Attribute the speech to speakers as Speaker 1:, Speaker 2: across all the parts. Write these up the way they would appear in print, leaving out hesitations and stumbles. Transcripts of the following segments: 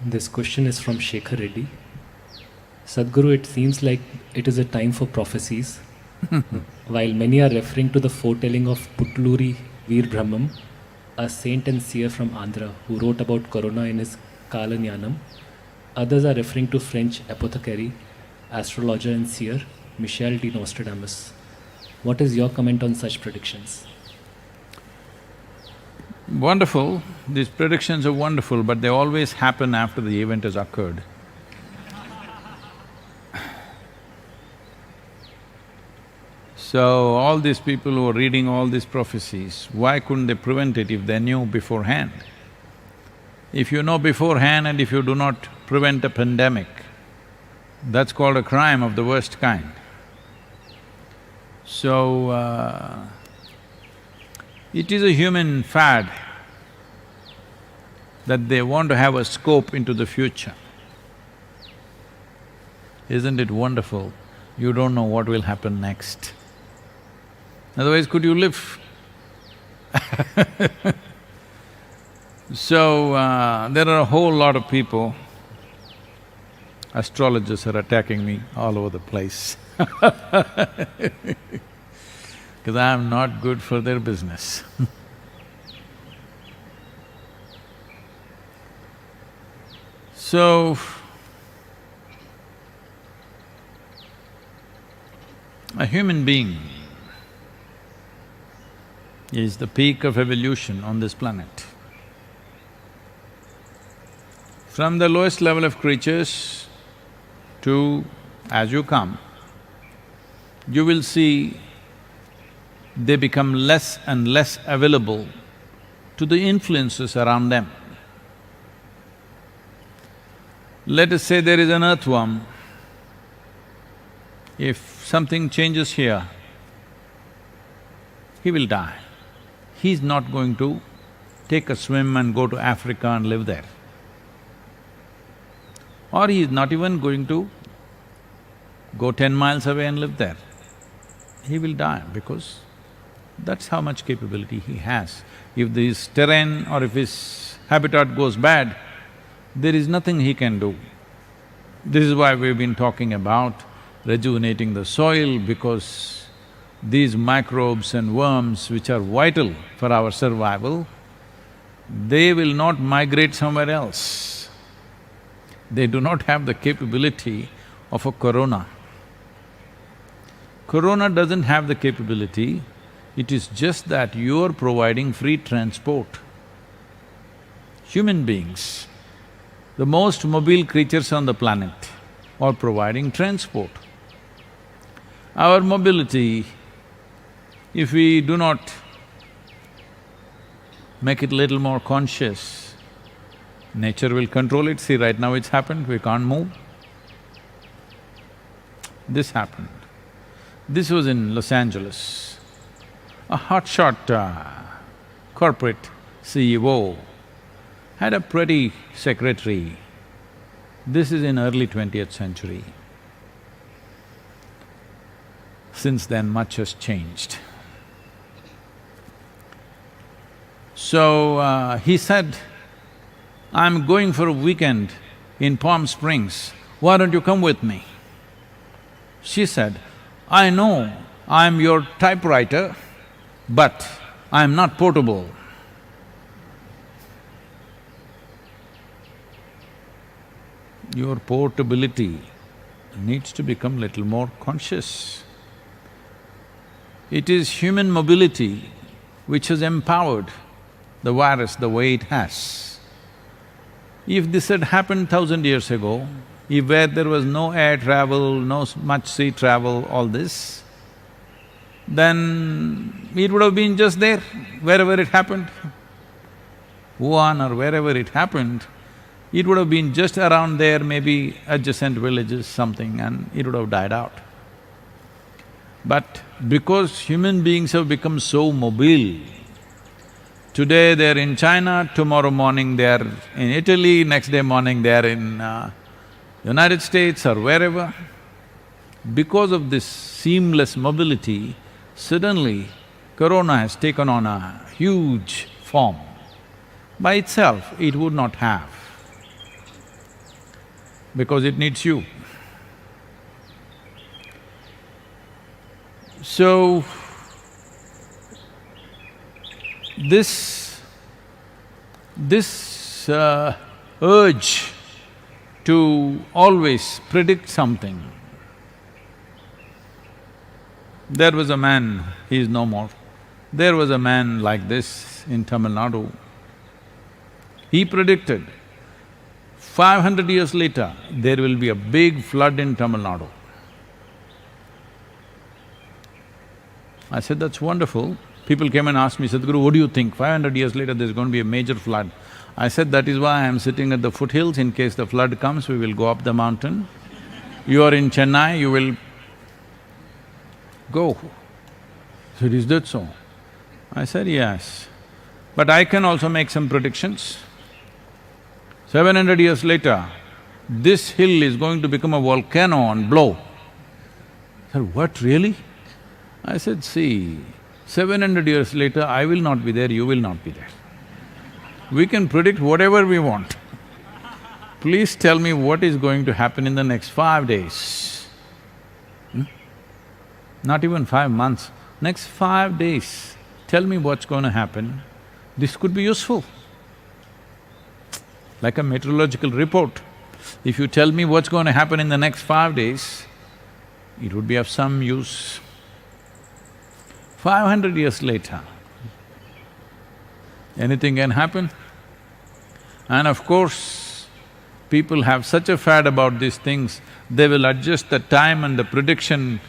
Speaker 1: This question is from Shekhar Reddy. Sadhguru, it seems like it is a time for prophecies. While many are referring to the foretelling of Putluri Veer Brahmam, a saint and seer from Andhra who wrote about Corona in his Kalanyanam, others are referring to French apothecary, astrologer and seer Michel de Nostradamus. What is your comment on such predictions?
Speaker 2: Wonderful. These predictions are wonderful, but they always happen after the event has occurred. So, all these people who are reading all these prophecies, why couldn't they prevent it if they knew beforehand? If you know beforehand and if you do not prevent a pandemic, that's called a crime of the worst kind. So, it is a human fad that they want to have a scope into the future. Isn't it wonderful? You don't know what will happen next. Otherwise, could you live? So, there are a whole lot of people, astrologers are attacking me all over the place because I'm not good for their business. So, a human being is the peak of evolution on this planet. From the lowest level of creatures to… as you come, you will see they become less and less available to the influences around them. Let us say there is an earthworm. If something changes here, he will die. He's not going to take a swim and go to Africa and live there. Or he is not even going to go 10 miles away and live there. He will die because that's how much capability he has. If this terrain or if his habitat goes bad, there is nothing he can do. This is why we've been talking about rejuvenating the soil, because these microbes and worms which are vital for our survival, they will not migrate somewhere else. They do not have the capability of a corona. Corona doesn't have the capability, it is just that you're providing free transport. Human beings, the most mobile creatures on the planet, are providing transport. Our mobility, if we do not make it little more conscious, nature will control it. See, right now it's happened, we can't move. This happened. This was in Los Angeles. A hotshot corporate CEO had a pretty secretary. This is in early 20th century. Since then, much has changed. So, he said, "I'm going for a weekend in Palm Springs, why don't you come with me?" She said, "I know I'm your typewriter, but I'm not portable." Your portability needs to become little more conscious. It is human mobility which has empowered the virus the way it has. If this had happened 1,000 years ago, if where there was no air travel, no much sea travel, all this, then it would have been just there, wherever it happened. Wuhan or wherever it happened, it would have been just around there, maybe adjacent villages, something, and it would have died out. But because human beings have become so mobile, today they're in China, tomorrow morning they're in Italy, next day morning they're in United States or wherever. Because of this seamless mobility, suddenly corona has taken on a huge form. By itself, it would not have. because it needs you. So, this urge to always predict something. There was a man, he is no more. There was a man like this in Tamil Nadu. He predicted 500 years later, there will be a big flood in Tamil Nadu. I said, that's wonderful. People came and asked me, Sadhguru, what do you think? 500 years later, there's going to be a major flood. I said, that is why I'm sitting at the foothills. In case the flood comes, we will go up the mountain. You are in Chennai, you will go. He said, is that so? I said, yes. But I can also make some predictions. 700 years later, this hill is going to become a volcano and blow. I said, what, really? I said, see, 700 years later, I will not be there, you will not be there. We can predict whatever we want. Please tell me what is going to happen in the next 5 days. Not even 5 months, next 5 days, tell me what's going to happen. This could be useful. Like a meteorological report. If you tell me what's going to happen in the next 5 days, it would be of some use. 500 years later, anything can happen. And of course, people have such a fad about these things, they will adjust the time and the prediction.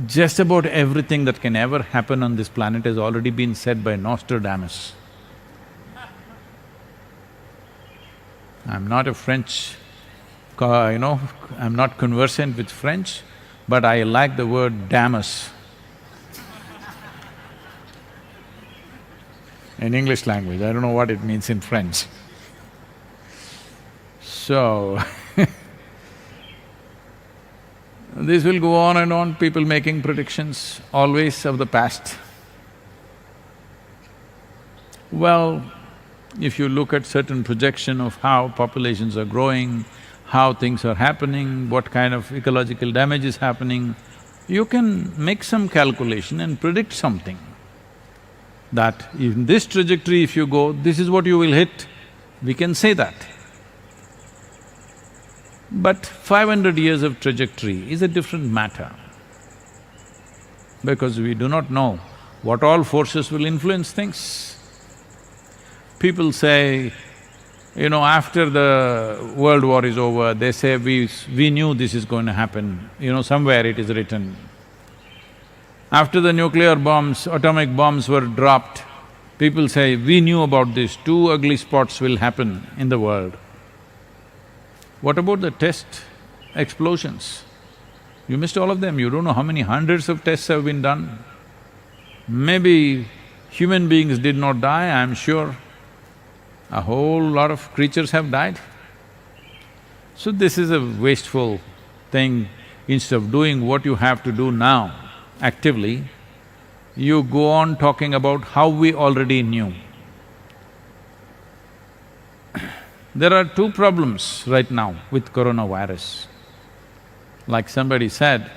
Speaker 2: Just about everything that can ever happen on this planet has already been said by Nostradamus. I'm not a French, I'm not conversant with French, but I like the word damus in English language. I don't know what it means in French. So, this will go on and on, people making predictions always of the past. Well, if you look at certain projection of how populations are growing, how things are happening, what kind of ecological damage is happening, you can make some calculation and predict something. That in this trajectory if you go, this is what you will hit, we can say that. But 500 years of trajectory is a different matter, because we do not know what all forces will influence things. People say, after the world war is over, they say, we knew this is going to happen, somewhere it is written. After the nuclear bombs, atomic bombs were dropped, people say, we knew about this, 2 ugly spots will happen in the world. What about the test explosions? You missed all of them, you don't know how many hundreds of tests have been done. Maybe human beings did not die, I'm sure. A whole lot of creatures have died. So this is a wasteful thing. Instead of doing what you have to do now actively, you go on talking about how we already knew. There are 2 problems right now with coronavirus. Like somebody said,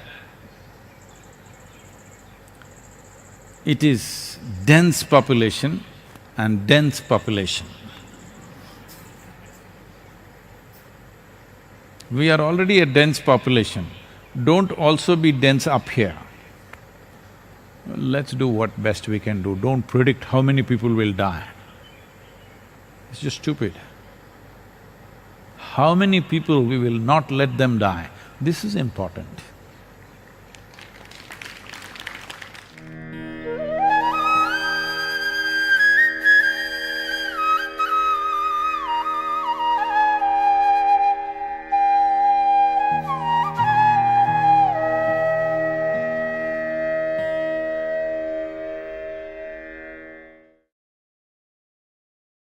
Speaker 2: it is dense population and dense population. We are already a dense population, don't also be dense up here. Let's do what best we can do, don't predict how many people will die. It's just stupid. How many people we will not let them die, this is important.